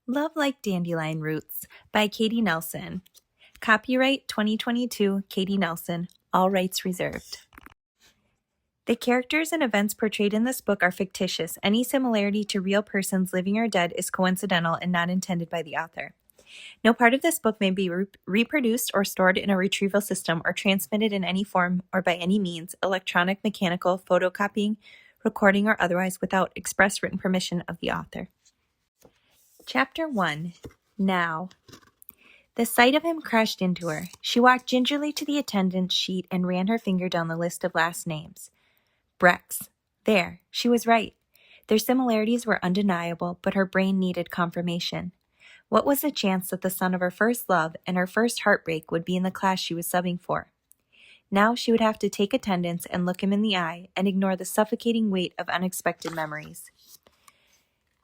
Love Like Dandelion Roots by Katie Nelson. Copyright 2022 Katie Nelson. All rights reserved. The characters and events portrayed in this book are fictitious. Any similarity to real persons living or dead is coincidental and not intended by the author. No part of this book may be reproduced or stored in a retrieval system or transmitted in any form or by any means, electronic, mechanical, photocopying, recording, or otherwise, without express written permission of the author. Chapter 1. Now. The sight of him crashed into her. She walked gingerly to the attendance sheet and ran her finger down the list of last names. Brex. There, she was right. Their similarities were undeniable, but her brain needed confirmation. What was the chance that the son of her first love and her first heartbreak would be in the class she was subbing for? Now she would have to take attendance and look him in the eye and ignore the suffocating weight of unexpected memories.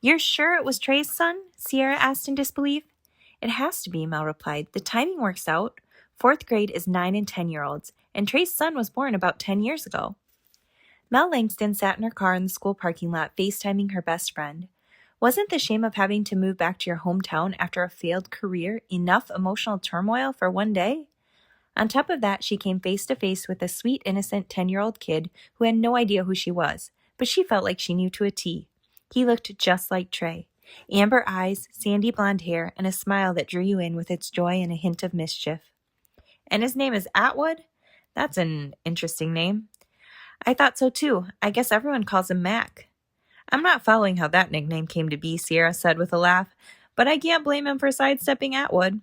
"You're sure it was Trey's son?" Sierra asked in disbelief. "It has to be," Mel replied. "The timing works out. 4th grade is 9 and 10-year-olds, and Trey's son was born about 10 years ago." Mel Langston sat in her car in the school parking lot, FaceTiming her best friend. Wasn't the shame of having to move back to your hometown after a failed career enough emotional turmoil for one day? On top of that, she came face to face with a sweet, innocent 10-year-old kid who had no idea who she was, but she felt like she knew to a T. He looked just like Trey. Amber eyes, sandy blonde hair, and a smile that drew you in with its joy and a hint of mischief. "And his name is Atwood? That's an interesting name." "I thought so too. I guess everyone calls him Mac." "I'm not following how that nickname came to be," Sierra said with a laugh, "but I can't blame him for sidestepping Atwood."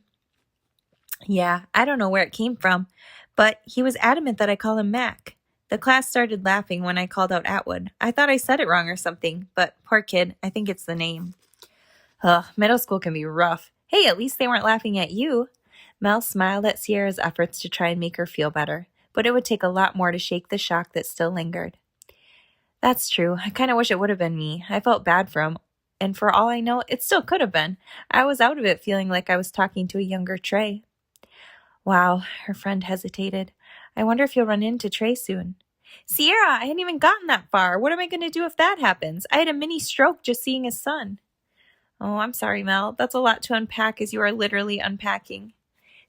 "Yeah, I don't know where it came from, but he was adamant that I call him Mac. The class started laughing when I called out Atwood. I thought I said it wrong or something, but poor kid, I think it's the name." "Ugh, middle school can be rough. Hey, at least they weren't laughing at you." Mel smiled at Sierra's efforts to try and make her feel better, but it would take a lot more to shake the shock that still lingered. "That's true. I kind of wish it would have been me. I felt bad for him, and for all I know, it still could have been. I was out of it feeling like I was talking to a younger Trey." "Wow," her friend hesitated. "I wonder if you'll run into Trey soon." "Sierra, I hadn't even gotten that far. What am I going to do if that happens? I had a mini stroke just seeing his son." "Oh, I'm sorry, Mel. That's a lot to unpack as you are literally unpacking."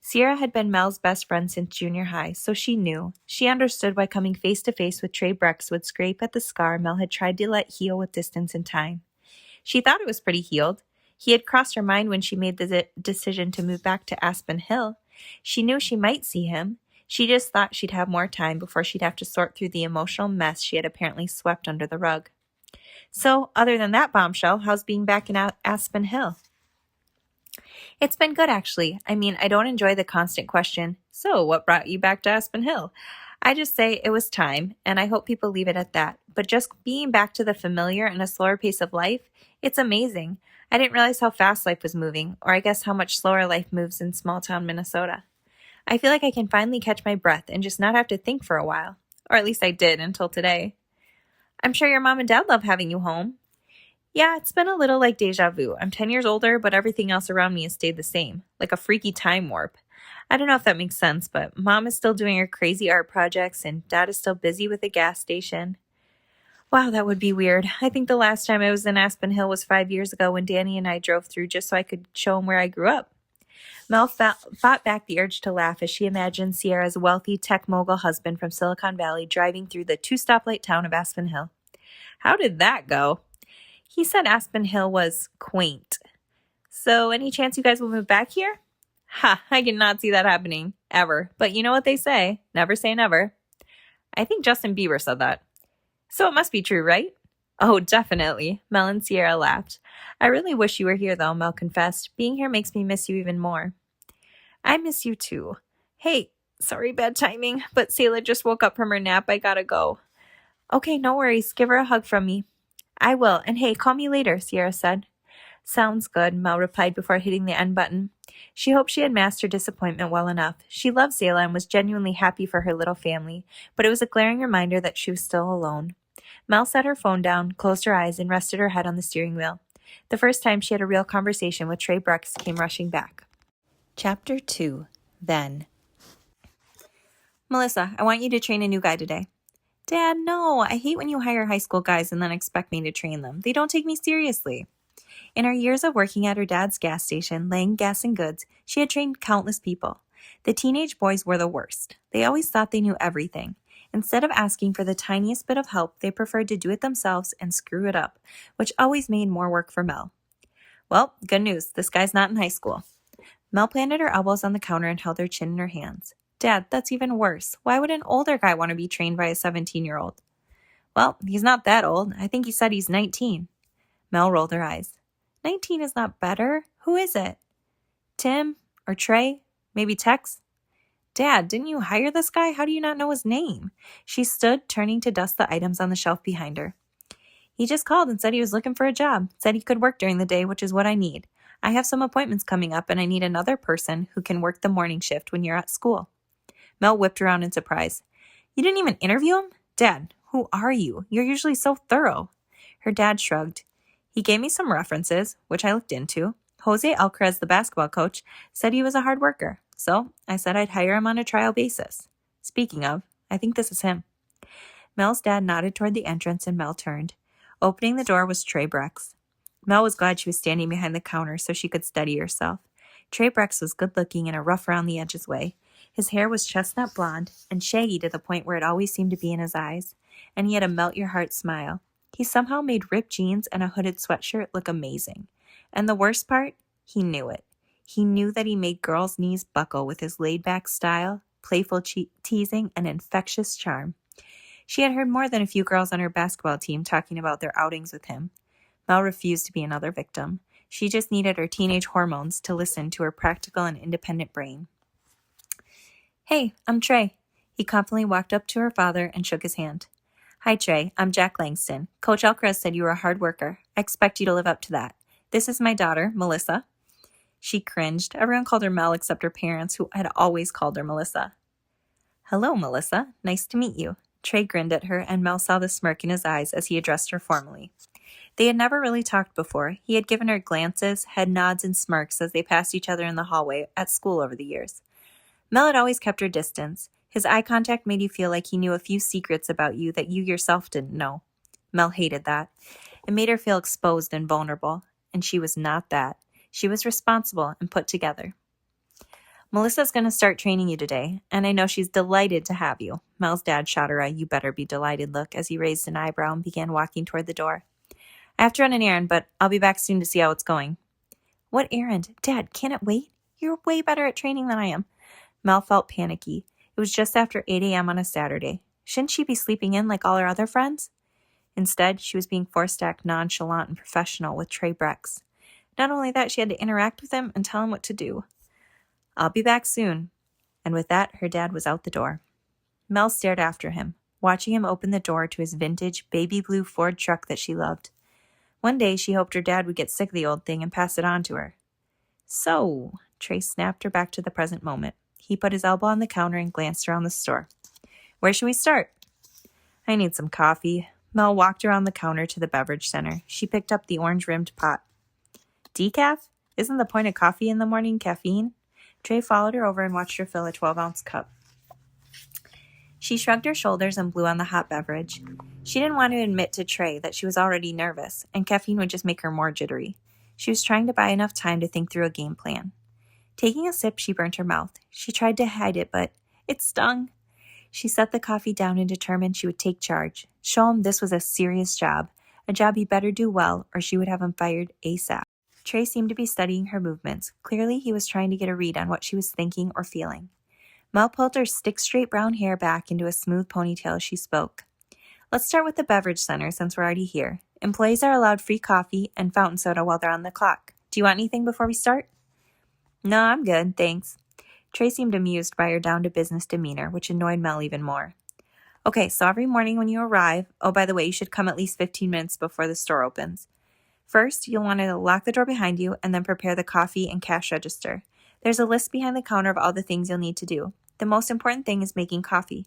Sierra had been Mel's best friend since junior high, so she knew. She understood why coming face to face with Trey Brex would scrape at the scar Mel had tried to let heal with distance and time. She thought it was pretty healed. He had crossed her mind when she made the decision to move back to Aspen Hill. She knew she might see him. She just thought she'd have more time before she'd have to sort through the emotional mess she had apparently swept under the rug. So, other than that bombshell, how's being back in Aspen Hill? "It's been good, actually. I mean, I don't enjoy the constant question, 'So, what brought you back to Aspen Hill?' I just say it was time, and I hope people leave it at that. But just being back to the familiar and a slower pace of life, it's amazing. I didn't realize how fast life was moving, or I guess how much slower life moves in small-town Minnesota. I feel like I can finally catch my breath and just not have to think for a while. Or at least I did until today." "I'm sure your mom and dad love having you home." "Yeah, it's been a little like deja vu. I'm 10 years older, but everything else around me has stayed the same, like a freaky time warp. I don't know if that makes sense, but Mom is still doing her crazy art projects, and Dad is still busy with the gas station." "Wow, that would be weird. I think the last time I was in Aspen Hill was 5 years ago when Danny and I drove through just so I could show him where I grew up." Mel fought back the urge to laugh as she imagined Sierra's wealthy tech mogul husband from Silicon Valley driving through the 2-stoplight town of Aspen Hill. "How did that go?" "He said Aspen Hill was quaint." "So any chance you guys will move back here?" "Ha, I cannot see that happening, ever. But you know what they say, never say never." "I think Justin Bieber said that." "So it must be true, right?" "Oh, definitely." Mel and Sierra laughed. "I really wish you were here, though," Mel confessed. "Being here makes me miss you even more." "I miss you, too. Hey, sorry, bad timing, but Selah just woke up from her nap. I gotta go." "Okay, no worries. Give her a hug from me." "I will. And hey, call me later," Sierra said. "Sounds good," Mel replied before hitting the end button. She hoped she had masked her disappointment well enough. She loved Selah and was genuinely happy for her little family, but it was a glaring reminder that she was still alone. Mel set her phone down, closed her eyes, and rested her head on the steering wheel. The first time she had a real conversation with Trey Brex came rushing back. Chapter 2. Then. "Melissa, I want you to train a new guy today." "Dad, no. I hate when you hire high school guys and then expect me to train them. They don't take me seriously." In her years of working at her dad's gas station, laying gas and goods, she had trained countless people. The teenage boys were the worst. They always thought they knew everything. Instead of asking for the tiniest bit of help, they preferred to do it themselves and screw it up, which always made more work for Mel. Well, good news. This guy's not in high school. Mel planted her elbows on the counter and held her chin in her hands. Dad, that's even worse. Why would an older guy want to be trained by a 17-year-old? Well, he's not that old. I think he said he's 19. Mel rolled her eyes. 19 is not better. Who is it? Tim? Or Trey? Maybe Tex? Dad, didn't you hire this guy? How do you not know his name? She stood, turning to dust the items on the shelf behind her. He just called and said he was looking for a job. Said he could work during the day, which is what I need. I have some appointments coming up, and I need another person who can work the morning shift when you're at school. Mel whipped around in surprise. You didn't even interview him? Dad, who are you? You're usually so thorough. Her dad shrugged. He gave me some references, which I looked into. Jose Alcaraz, the basketball coach, said he was a hard worker. So I said I'd hire him on a trial basis. Speaking of, I think this is him. Mel's dad nodded toward the entrance and Mel turned. Opening the door was Trey Brex. Mel was glad she was standing behind the counter so she could steady herself. Trey Brex was good-looking in a rough-around-the-edges way. His hair was chestnut blonde and shaggy to the point where it always seemed to be in his eyes, and he had a melt-your-heart smile. He somehow made ripped jeans and a hooded sweatshirt look amazing. And the worst part? He knew it. He knew that he made girls' knees buckle with his laid-back style, playful teasing, and infectious charm. She had heard more than a few girls on her basketball team talking about their outings with him. Mel refused to be another victim. She just needed her teenage hormones to listen to her practical and independent brain. Hey, I'm Trey. He confidently walked up to her father and shook his hand. Hi, Trey. I'm Jack Langston. Coach Alcaraz said you were a hard worker. I expect you to live up to that. This is my daughter, Melissa. She cringed. Everyone called her Mel except her parents, who had always called her Melissa. Hello, Melissa. Nice to meet you. Trey grinned at her, and Mel saw the smirk in his eyes as he addressed her formally. They had never really talked before. He had given her glances, head nods, and smirks as they passed each other in the hallway at school over the years. Mel had always kept her distance. His eye contact made you feel like he knew a few secrets about you that you yourself didn't know. Mel hated that. It made her feel exposed and vulnerable, and she was not that. She was responsible and put together. Melissa's going to start training you today, and I know she's delighted to have you. Mel's dad shot her a "you better be delighted" look as he raised an eyebrow and began walking toward the door. I have to run an errand, but I'll be back soon to see how it's going. What errand? Dad, can it wait? You're way better at training than I am. Mel felt panicky. It was just after 8 a.m. on a Saturday. Shouldn't she be sleeping in like all her other friends? Instead, she was being forced to act nonchalant and professional with Trey Brex. Not only that, she had to interact with him and tell him what to do. I'll be back soon. And with that, her dad was out the door. Mel stared after him, watching him open the door to his vintage baby blue Ford truck that she loved. One day, she hoped her dad would get sick of the old thing and pass it on to her. So, Trey snapped her back to the present moment. He put his elbow on the counter and glanced around the store. Where should we start? I need some coffee. Mel walked around the counter to the beverage center. She picked up the orange-rimmed pot. Decaf? Isn't the point of coffee in the morning caffeine? Trey followed her over and watched her fill a 12-ounce cup. She shrugged her shoulders and blew on the hot beverage. She didn't want to admit to Trey that she was already nervous, and caffeine would just make her more jittery. She was trying to buy enough time to think through a game plan. Taking a sip, she burnt her mouth. She tried to hide it, but it stung. She set the coffee down and determined she would take charge, show him this was a serious job, a job he better do well, or she would have him fired ASAP. Trey seemed to be studying her movements. Clearly, he was trying to get a read on what she was thinking or feeling. Mel pulled her stick-straight brown hair back into a smooth ponytail as she spoke. Let's start with the beverage center since we're already here. Employees are allowed free coffee and fountain soda while they're on the clock. Do you want anything before we start? No, I'm good, thanks. Trey seemed amused by her down-to-business demeanor, which annoyed Mel even more. Okay, so every morning when you arrive, oh, by the way, you should come at least 15 minutes before the store opens. First, you'll want to lock the door behind you and then prepare the coffee and cash register. There's a list behind the counter of all the things you'll need to do. The most important thing is making coffee.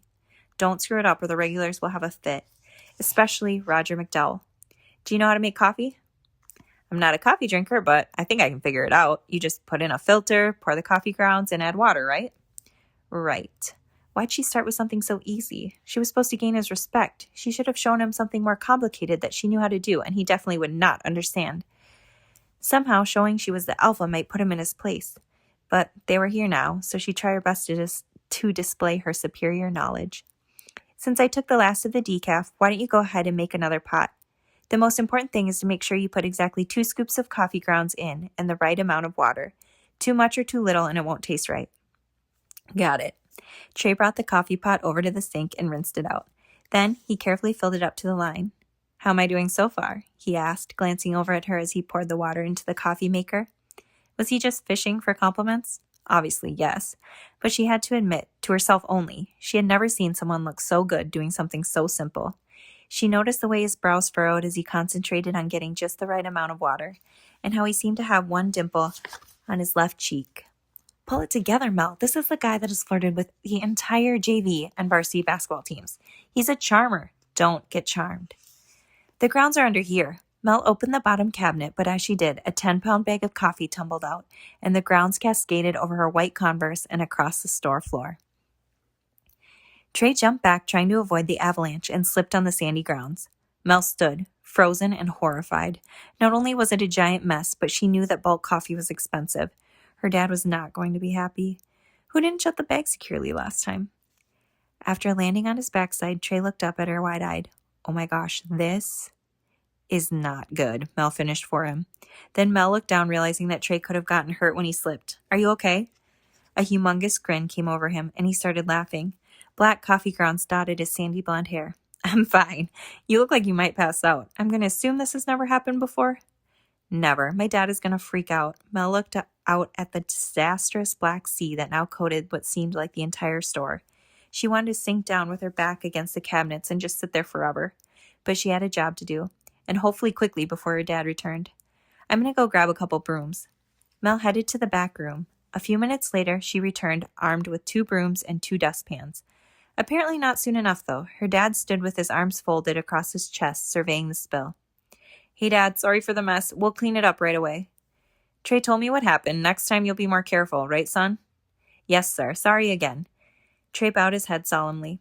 Don't screw it up or the regulars will have a fit, especially Roger McDowell. Do you know how to make coffee? I'm not a coffee drinker, but I think I can figure it out. You just put in a filter, pour the coffee grounds, and add water, right? Right. Why'd she start with something so easy? She was supposed to gain his respect. She should have shown him something more complicated that she knew how to do, and he definitely would not understand. Somehow, showing she was the alpha might put him in his place. But they were here now, so she tried her best to display her superior knowledge. Since I took the last of the decaf, why don't you go ahead and make another pot? The most important thing is to make sure you put exactly 2 scoops of coffee grounds in and the right amount of water. Too much or too little and it won't taste right. Got it. Trey brought the coffee pot over to the sink and rinsed it out. Then he carefully filled it up to the line. How am I doing so far? He asked, glancing over at her as he poured the water into the coffee maker. Was he just fishing for compliments? Obviously, yes. But she had to admit, to herself only, she had never seen someone look so good doing something so simple. She noticed the way his brows furrowed as he concentrated on getting just the right amount of water, and how he seemed to have one dimple on his left cheek. Pull it together, Mel. This is the guy that has flirted with the entire JV and varsity basketball teams. He's a charmer. Don't get charmed. The grounds are under here. Mel opened the bottom cabinet, but as she did, a 10-pound bag of coffee tumbled out, and the grounds cascaded over her white Converse and across the store floor. Trey jumped back, trying to avoid the avalanche, and slipped on the sandy grounds. Mel stood, frozen and horrified. Not only was it a giant mess, but she knew that bulk coffee was expensive. Her dad was not going to be happy. Who didn't shut the bag securely last time? After landing on his backside, Trey looked up at her wide-eyed. Oh my gosh, this is not good, Mel finished for him. Then Mel looked down, realizing that Trey could have gotten hurt when he slipped. Are you okay? A humongous grin came over him, and he started laughing. Black coffee grounds dotted his sandy blonde hair. I'm fine. You look like you might pass out. I'm going to assume this has never happened before? Never. My dad is going to freak out. Mel looked out at the disastrous black sea that now coated what seemed like the entire store. She wanted to sink down with her back against the cabinets and just sit there forever. But she had a job to do, and hopefully quickly before her dad returned. I'm going to go grab a couple brooms. Mel headed to the back room. A few minutes later, she returned, armed with 2 brooms and 2 dustpans. Apparently not soon enough, though. Her dad stood with his arms folded across his chest, surveying the spill. Hey, Dad, sorry for the mess. We'll clean it up right away. Trey told me what happened. Next time you'll be more careful, right, son? Yes, sir. Sorry again. Trey bowed his head solemnly.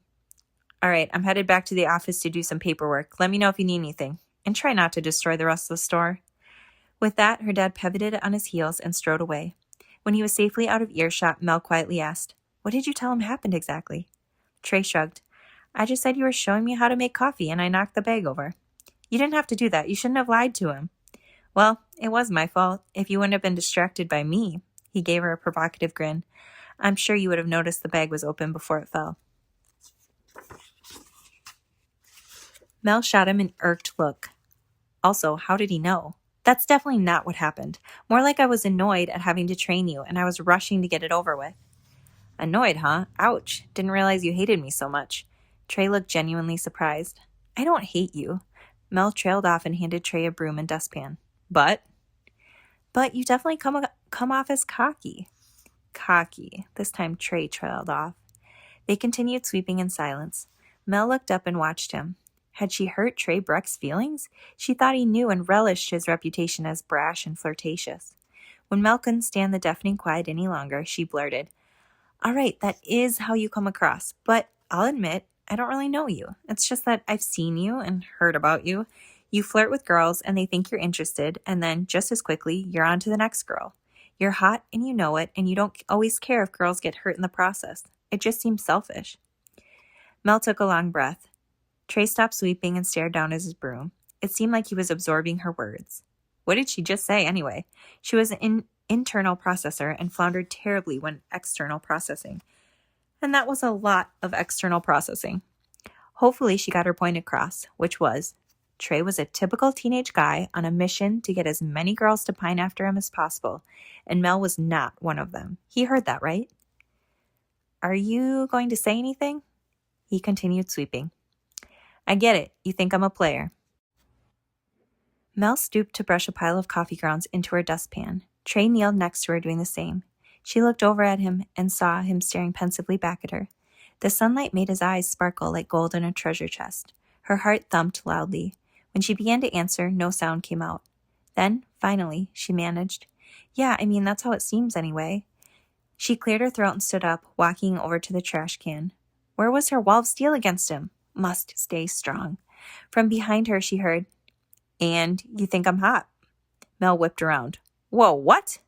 All right, I'm headed back to the office to do some paperwork. Let me know if you need anything. And try not to destroy the rest of the store. With that, her dad pivoted on his heels and strode away. When he was safely out of earshot, Mel quietly asked, What did you tell him happened exactly? Trey shrugged. I just said you were showing me how to make coffee, and I knocked the bag over. You didn't have to do that. You shouldn't have lied to him. Well, it was my fault. If you wouldn't have been distracted by me, he gave her a provocative grin. I'm sure you would have noticed the bag was open before it fell. Mel shot him an irked look. Also, how did he know? That's definitely not what happened. More like I was annoyed at having to train you, and I was rushing to get it over with. Annoyed, huh? Ouch. Didn't realize you hated me so much. Trey looked genuinely surprised. I don't hate you. Mel trailed off and handed Trey a broom and dustpan. But you definitely come off as cocky. Cocky. This time Trey trailed off. They continued sweeping in silence. Mel looked up and watched him. Had she hurt Trey Breck's feelings? She thought he knew and relished his reputation as brash and flirtatious. When Mel couldn't stand the deafening quiet any longer, she blurted, All right, that is how you come across, but I'll admit, I don't really know you. It's just that I've seen you and heard about you. You flirt with girls and they think you're interested, and then just as quickly, you're on to the next girl. You're hot and you know it, and you don't always care if girls get hurt in the process. It just seems selfish. Mel took a long breath. Trey stopped sweeping and stared down at his broom. It seemed like he was absorbing her words. What did she just say anyway? She was an internal processor and floundered terribly when external processing. And that was a lot of external processing. Hopefully she got her point across, which was, Trey was a typical teenage guy on a mission to get as many girls to pine after him as possible, and Mel was not one of them. He heard that, right? Are you going to say anything? He continued sweeping. I get it. You think I'm a player. Mel stooped to brush a pile of coffee grounds into her dustpan. Trey kneeled next to her doing the same. She looked over at him and saw him staring pensively back at her. The sunlight made his eyes sparkle like gold in a treasure chest. Her heart thumped loudly. When she began to answer, no sound came out. Then, finally, she managed. Yeah, that's how it seems anyway. She cleared her throat and stood up, walking over to the trash can. Where was her wall of steel against him? Must stay strong. From behind her, she heard, And you think I'm hot? Mel whipped around. Whoa, what?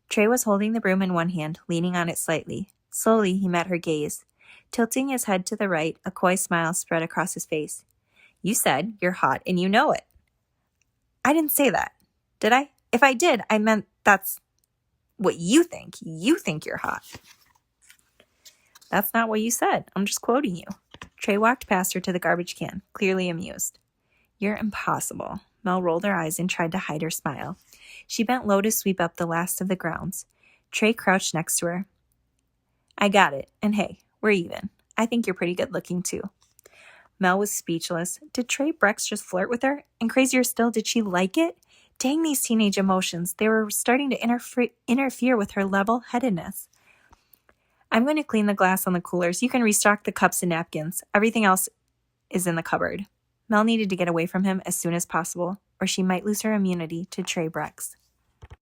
Trey was holding the broom in one hand, leaning on it slightly. Slowly, he met her gaze. Tilting his head to the right, a coy smile spread across his face. You said you're hot and you know it. I didn't say that, did I? If I did, I meant that's what you think. You think you're hot. That's not what you said. I'm just quoting you. Trey walked past her to the garbage can, clearly amused. You're impossible. Mel rolled her eyes and tried to hide her smile. She bent low to sweep up the last of the grounds. Trey crouched next to her. I got it. And hey, we're even. I think you're pretty good looking too. Mel was speechless. Did Trey Brex just flirt with her? And crazier still, did she like it? Dang these teenage emotions. They were starting to interfere with her level-headedness. I'm going to clean the glass on the coolers. You can restock the cups and napkins. Everything else is in the cupboard. Mel needed to get away from him as soon as possible, or she might lose her immunity to Trey Brex.